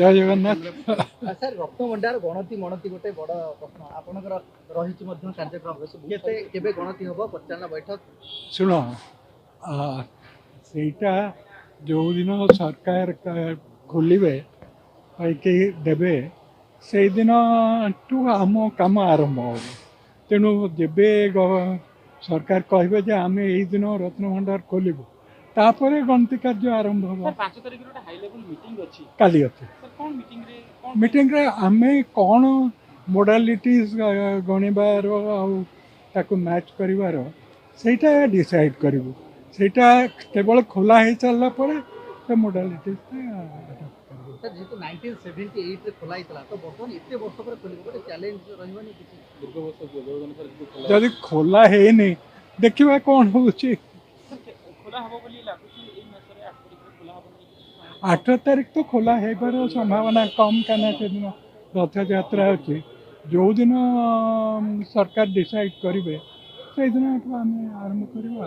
जय जगन्नाथ। सर रत्नभंडार गणति मणति गोटे बड़ प्रश्न आपणकर रही कार्यक्रम केबे गणति हम परिचालना बैठक शुण सेटा जो दिन सरकार खोलिबे पाइके देबे से दिन टू आम काम आरंभ हो तेणु जेबे सरकार कहे जे आम यही दिन रत्नभंडार खोलू तापर गणति कार्य आरंभ हो 5 तारिख रे हाई लेवल मीटिंग अछि काली अच्छे सर कोन मीटिंग रे आमे कौन मोडालिटीज गणिबार ताको मैच करिवार सेटा डिसाइड करिवु सेटा केवल खोला है चलला परे तो मोडालिटीज सर जेतु 1978 रे खोला हितला तो बर्तमान एते वर्ष पर खोलिबो गोटे चैलेंज रहबनी किछि दीर्घ वर्ष जोजन सर खोला जदि खोला है नहीं देखिबा कौन होची खोला हबो बोली लागुची एई मासरे 8 तारिख रे खोला हबो 8 तारिख तो खोला है पर संभावना कम काना से दिन रथ यात्रा अच्छी जो दिन सरकार डिसाइड करेंगे से दिन आम आरंभ करवा।